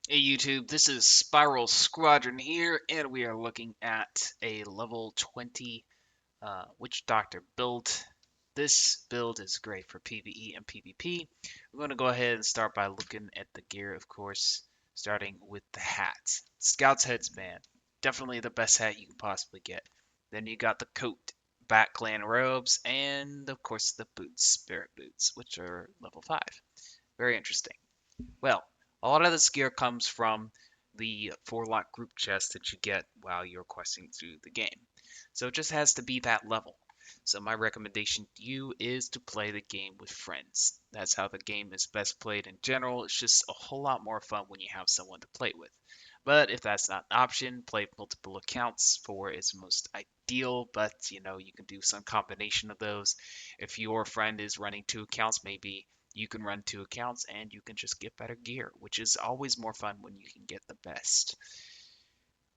Hey YouTube, this is Spiral Squadron here, and we are looking at a level 20 Witchdoctor build. This build is great for PvE and PvP. We're going to go ahead and start by looking at the gear, of course, starting with the hat. Scout's Headsband, definitely the best hat you can possibly get. Then you got the coat, Backland robes, and of course the boots, Spirit boots, which are level 5. Very interesting. Well, a lot of this gear comes from the 4 lot group chest that you get while you're questing through the game. So it just has to be that level. So my recommendation to you is to play the game with friends. That's how the game is best played in general. It's just a whole lot more fun when you have someone to play with. But if that's not an option, play multiple accounts. 4 is most ideal, but you can do some combination of those. If your friend is running 2 accounts, maybe you can run 2 accounts and you can just get better gear, which is always more fun when you can get the best.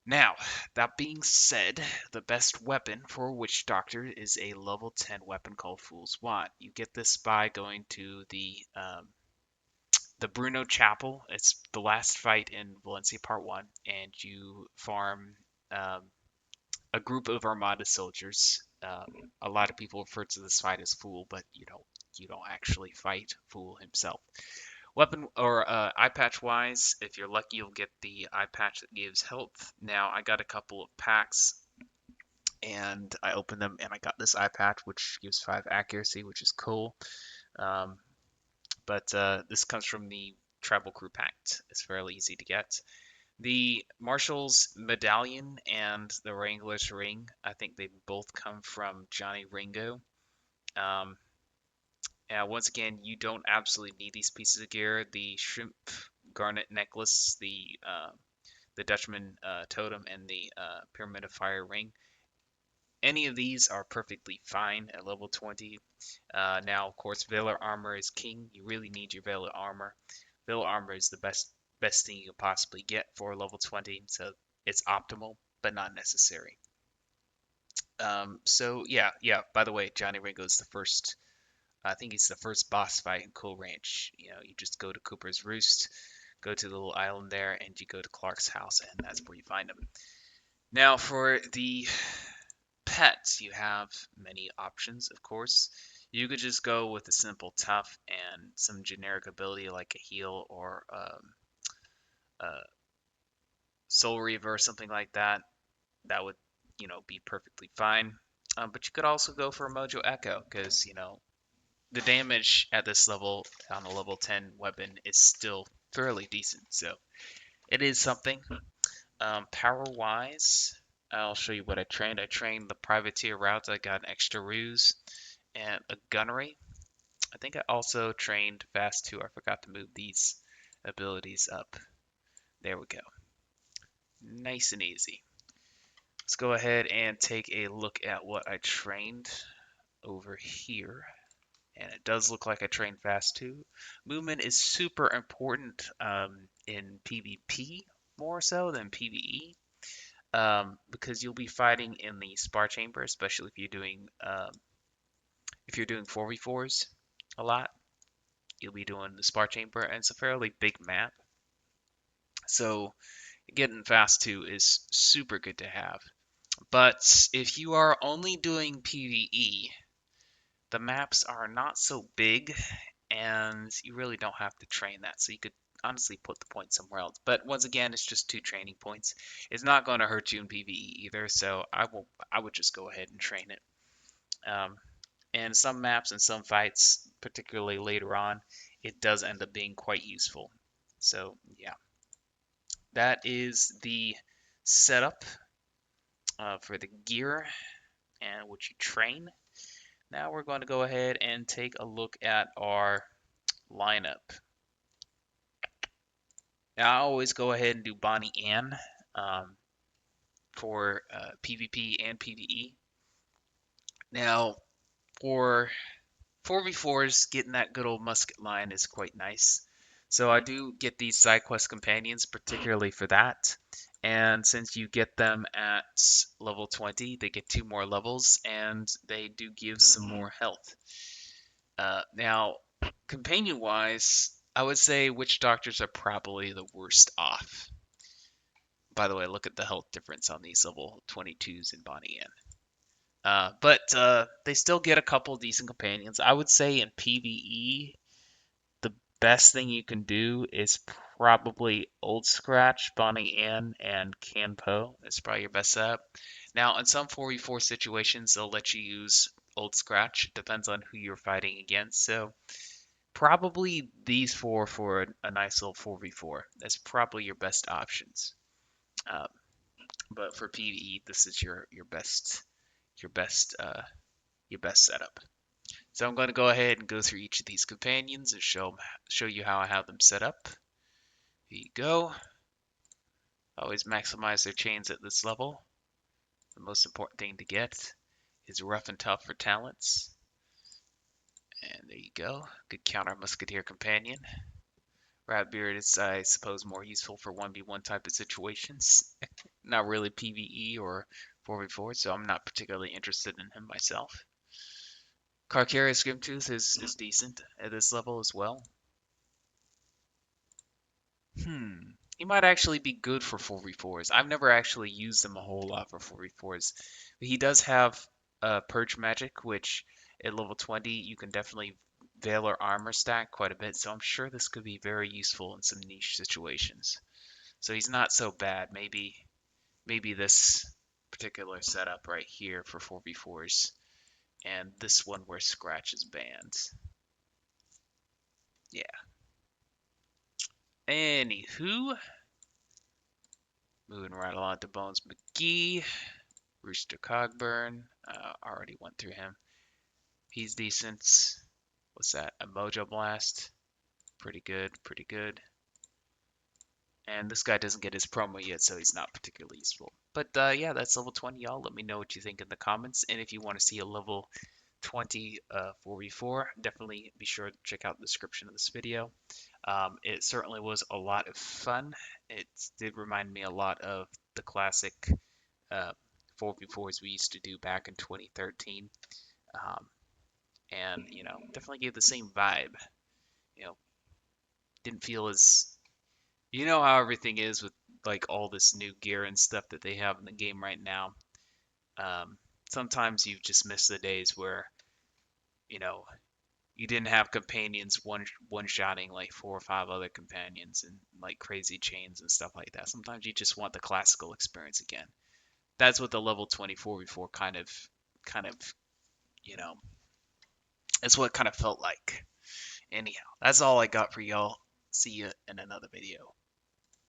Now, that being said, the best weapon for Witchdoctor is a level 10 weapon called Fool's Wand. You get this by going to the Bruno Chapel. It's the last fight in Valencia Part 1, and you farm um, a group of Armada soldiers. A lot of people refer to this fight as Fool, but you don't actually fight Fool himself. Weapon or eye patch wise, if you're lucky, you'll get the eye patch that gives health. Now, I got a couple of packs and I opened them and I got this eye patch, which gives 5 accuracy, which is cool. Um, but this comes from the Tribal Crew pack. It's fairly easy to get. The Marshal's medallion and the Wrangler's ring, I think they both come from Johnny Ringo. Um, Once again, you don't absolutely need these pieces of gear. The shrimp garnet necklace, the Dutchman totem, and the Pyramid of Fire ring. Any of these are perfectly fine at level 20. Now, of course, Valor armor is king. You really need your Valor armor. Valor armor is the best thing you could possibly get for level 20, so it's optimal, but not necessary. So yeah. By the way, Johnny Ringo is the first. I think he's the first boss fight in Cool Ranch. You just go to Cooper's Roost, go to the little island there, and you go to Clark's house, and that's where you find him. Now, for the pets, you have many options, of course. You could just go with a simple tough and some generic ability like a heal or a soul reaver or something like that. That would, be perfectly fine. But you could also go for a Mojo Echo because, the damage at this level on a level 10 weapon is still fairly decent. So it is something. Power wise, I'll show you what I trained. I trained the privateer routes. I got an extra ruse and a gunnery. I think I also trained fast too. I forgot to move these abilities up. There we go. Nice and easy. Let's go ahead and take a look at what I trained over here. And it does look like I trained fast too. Movement is super important in PvP more so than PvE, because you'll be fighting in the spar chamber, especially if you're doing 4v4s a lot. You'll be doing the spar chamber, and it's a fairly big map, so getting fast too is super good to have. But if you are only doing PvE, the maps are not so big and you really don't have to train that. So you could honestly put the point somewhere else. But once again, it's just 2 training points. It's not going to hurt you in PvE either, so I would just go ahead and train it. And some maps and some fights, particularly later on, it does end up being quite useful. So yeah, that is the setup for the gear and what you train. Now we're going to go ahead and take a look at our lineup. Now I always go ahead and do Bonnie Ann for PvP and PvE. Now for 4v4s, getting that good old musket line is quite nice. So I do get these side quest companions particularly for that. And since you get them at level 20, they get 2 more levels and they do give some more health. Now, companion wise, I would say witch doctors are probably the worst off. By the way, look at the health difference on these level 22s in Bonnie Ann. But they still get a couple decent companions. I would say in PvE, the best thing you can do is probably Old Scratch, Bonnie Ann, and Canpo. That's probably your best setup. Now, in some 4v4 situations, they'll let you use Old Scratch. It depends on who you're fighting against. So probably these four for a nice little 4v4. That's probably your best options. Um, but for PvE, this is your best your best your best setup. So I'm going to go ahead and go through each of these companions and show you how I have them set up. Here you go. Always maximize their chains at this level. The most important thing to get is rough and tough for talents. And there you go. Good counter musketeer companion. Ratbeard is, I suppose, more useful for 1v1 type of situations. Not really PvE or 4v4, so I'm not particularly interested in him myself. Carcarius Grimtooth is decent at this level as well. He might actually be good for 4v4s. I've never actually used him a whole lot for 4v4s. But he does have Purge Magic, which at level 20 you can definitely Veil or Armor stack quite a bit, so I'm sure this could be very useful in some niche situations. So he's not so bad. Maybe this particular setup right here for 4v4s, and this one where Scratch is banned. Yeah. Anywho, moving right along to Bones McGee. Rooster Cogburn, already went through him. He's decent. What's that? A Mojo Blast. Pretty good, pretty good. And this guy doesn't get his promo yet, so he's not particularly useful. But yeah, that's level 20, y'all. Let me know what you think in the comments. And if you want to see a level 20 4v4, definitely be sure to check out the description of this video. It certainly was a lot of fun. It did remind me a lot of the classic 4v4s we used to do back in 2013. Um, and, definitely gave the same vibe. You know, didn't feel as, how everything is with like all this new gear and stuff that they have in the game right now. Um, Sometimes you just miss the days where, you know, you didn't have companions one shotting like 4 or 5 other companions and like crazy chains and stuff like that. Sometimes you just want the classical experience again. That's what the level 24 before kind of, you know, that's what it kind of felt like. Anyhow, that's all I got for y'all. See you in another video.